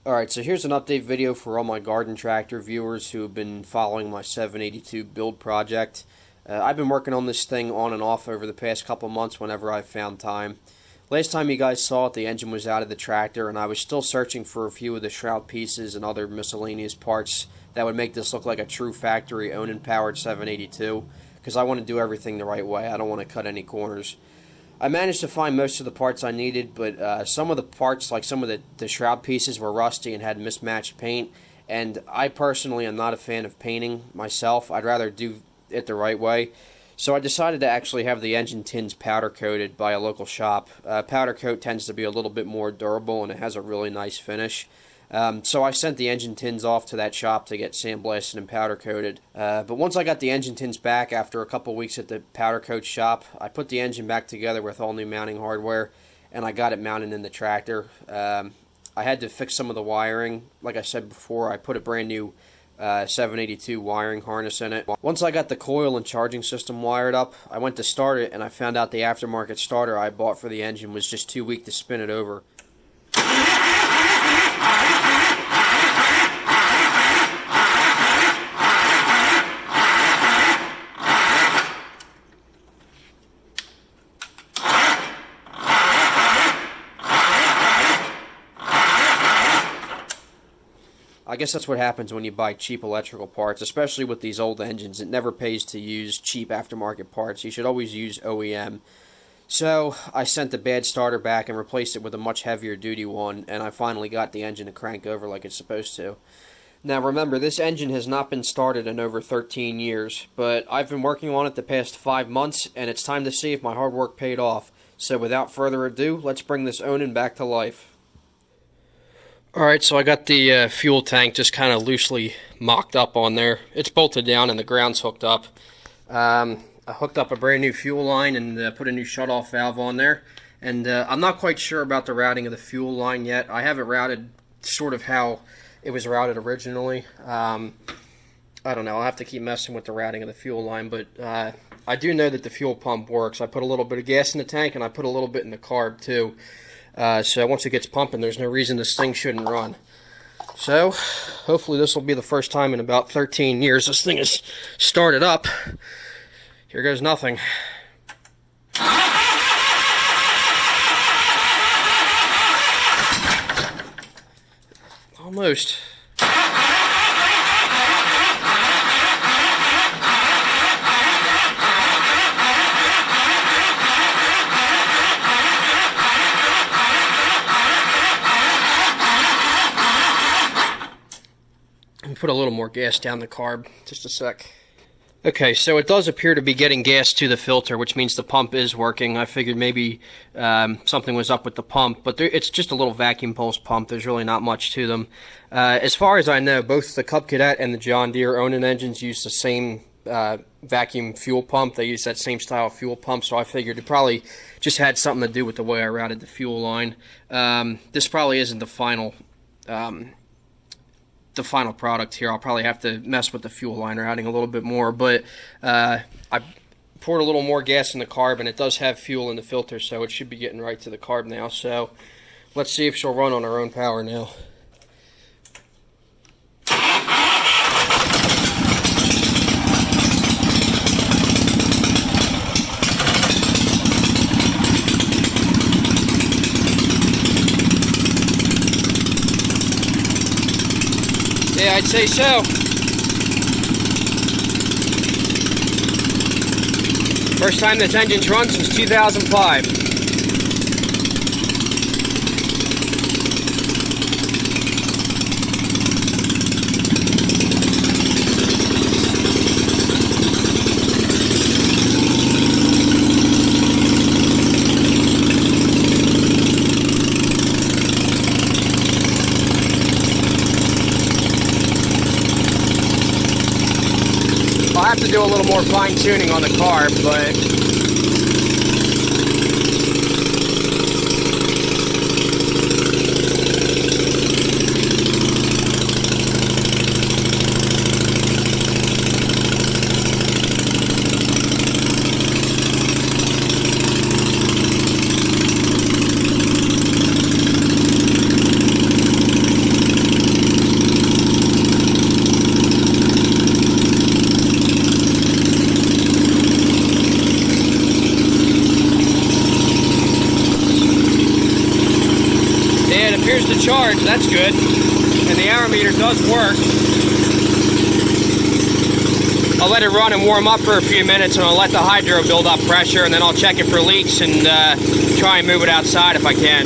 Alright, so here's an update video for all my garden tractor viewers who have been following my 782 build project. I've been working on this thing on and off over the past couple months whenever I've found time. Last time you guys saw it, the engine was out of the tractor, and I was still searching for a few of the shroud pieces and other miscellaneous parts that would make this look like a true factory Onan powered 782, because I want to do everything the right way. I don't want to cut any corners. I managed to find most of the parts I needed, but some of the parts, like some of the shroud pieces, were rusty and had mismatched paint, and I personally am not a fan of painting myself. I'd rather do it the right way. So I decided to actually have the engine tins powder coated by a local shop. Powder coat tends to be a little bit more durable and it has a really nice finish. So I sent the engine tins off to that shop to get sandblasted and powder coated. But once I got the engine tins back after a couple weeks at the powder coat shop, I put the engine back together with all new mounting hardware and I got it mounted in the tractor. I had to fix some of the wiring. Like I said before, I put a brand new 782 wiring harness in it. Once I got the coil and charging system wired up, I went to start it and I found out the aftermarket starter I bought for the engine was just too weak to spin it over. I guess that's what happens when you buy cheap electrical parts, especially with these old engines. It never pays to use cheap aftermarket parts. You should always use OEM. So I sent the bad starter back and replaced it with a much heavier duty one, and I finally got the engine to crank over like it's supposed to. Now remember, this engine has not been started in over 13 years, but I've been working on it the past 5 months, and it's time to see if my hard work paid off. So without further ado, let's bring this Onan back to life. Alright, so I got the fuel tank just kind of loosely mocked up on there. It's bolted down and the ground's hooked up. I hooked up a brand new fuel line and put a new shutoff valve on there. And I'm not quite sure about the routing of the fuel line yet. I have it routed sort of how it was routed originally. I don't know, I'll have to keep messing with the routing of the fuel line, but I do know that the fuel pump works. I put a little bit of gas in the tank and I put a little bit in the carb too. So once it gets pumping, there's no reason this thing shouldn't run. So hopefully this will be the first time in about 13 years this thing is started up. Here goes nothing. Almost. Put a little more gas down the carb, just a sec. Okay, so it does appear to be getting gas to the filter, which means the pump is working. I figured maybe something was up with the pump, but it's just a little vacuum pulse pump. There's really not much to them. As far as I know, both the Cub Cadet and the John Deere Onan engines use the same vacuum fuel pump. They use that same style fuel pump, so I figured it probably just had something to do with the way I routed the fuel line. This probably isn't the final product here. I'll probably have to mess with the fuel line routing a little bit more, but I poured a little more gas in the carb and it does have fuel in the filter, so it should be getting right to the carb now. So let's see if she'll run on her own power now. Yeah, I'd say so. First time this engine's run since 2005. I'll have to do a little more fine-tuning on the carb, but charged. That's good. And the aerometer does work. I'll let it run and warm up for a few minutes, and I'll let the hydro build up pressure, and then I'll check it for leaks and try and move it outside if I can.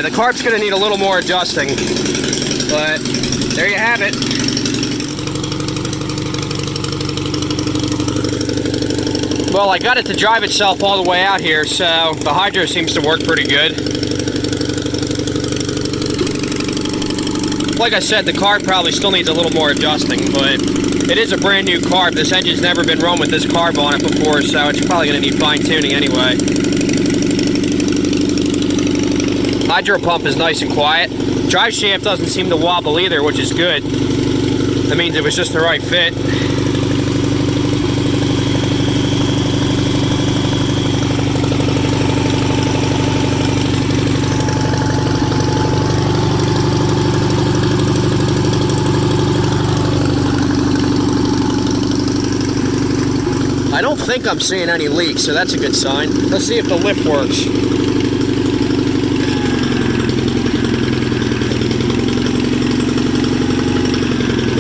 The carb's going to need a little more adjusting, but there you have it. Well, I got it to drive itself all the way out here, so the hydro seems to work pretty good. Like I said, the carb probably still needs a little more adjusting, but it is a brand new carb. This engine's never been run with this carb on it before, so it's probably going to need fine-tuning anyway. Hydro pump is nice and quiet. Drive shaft doesn't seem to wobble either, which is good. That means it was just the right fit. I don't think I'm seeing any leaks, so that's a good sign. Let's see if the lift works.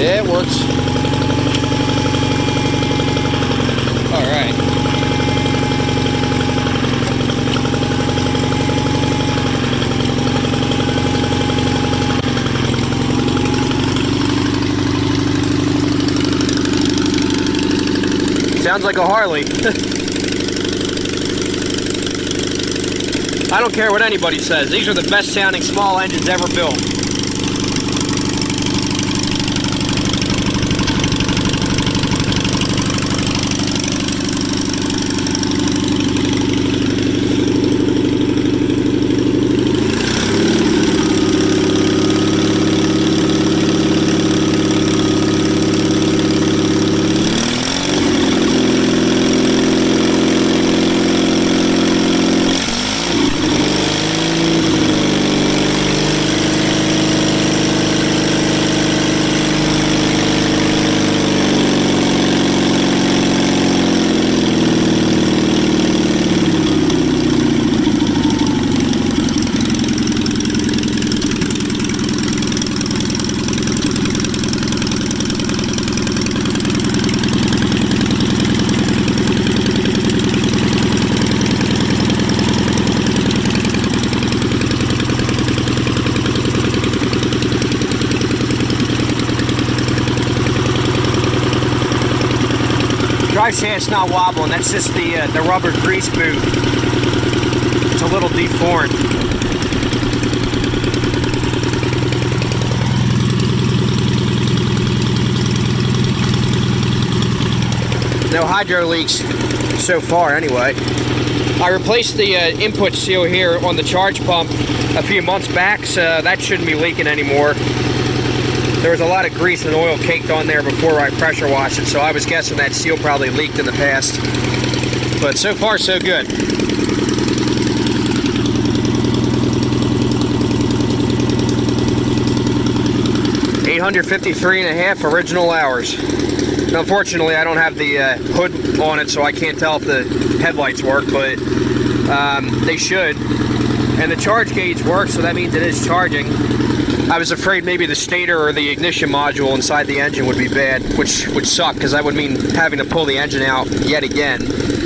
Yeah, it works. All right. Sounds like a Harley. I don't care what anybody says. These are the best sounding small engines ever built. Drive shaft's not wobbling, that's just the rubber grease boot. It's a little deformed. No hydro leaks so far anyway. I replaced the input seal here on the charge pump a few months back, so that shouldn't be leaking anymore. There was a lot of grease and oil caked on there before I pressure washed it, so I was guessing that seal probably leaked in the past. But so far, so good. $853.5 original hours. And unfortunately, I don't have the hood on it, so I can't tell if the headlights work, but they should. And the charge gauge works, so that means it is charging. I was afraid maybe the stator or the ignition module inside the engine would be bad, which would suck because that would mean having to pull the engine out yet again.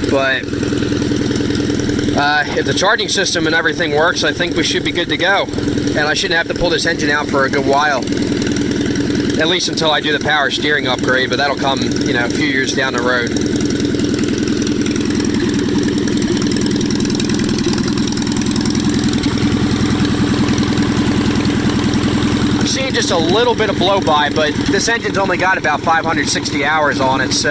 But if the charging system and everything works, I think we should be good to go. And I shouldn't have to pull this engine out for a good while. At least until I do the power steering upgrade, but that'll come, you know, a few years down the road. Just a little bit of blow by, but this engine's only got about 560 hours on it, so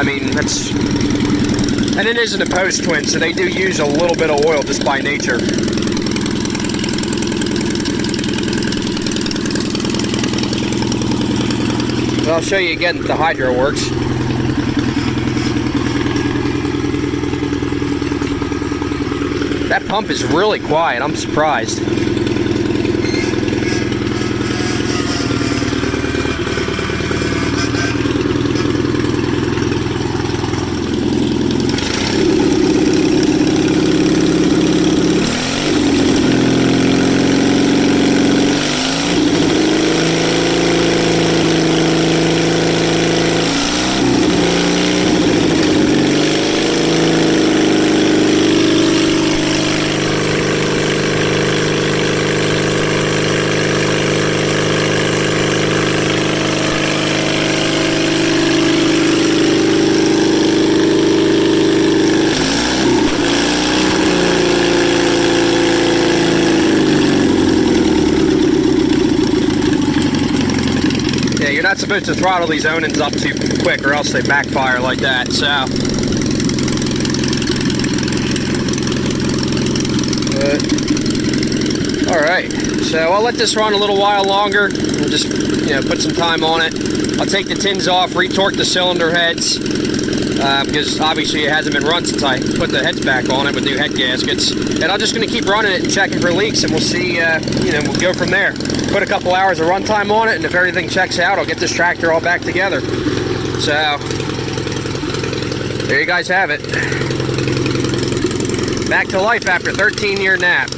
I mean, that's, and it is an opposed twin, so they do use a little bit of oil just by nature. But I'll show you again that the hydro works. That pump is really quiet, I'm surprised. You're not supposed to throttle these Onans up too quick or else they backfire like that, so. Alright, so I'll let this run a little while longer. We'll just, put some time on it. I'll take the tins off, retorque the cylinder heads, because obviously it hasn't been run since I put the heads back on it with new head gaskets. And I'm just going to keep running it and checking for leaks, and we'll see, we'll go from there. Put a couple hours of run time on it, and if everything checks out, I'll get this tractor all back together. So, there you guys have it. Back to life after 13-year nap.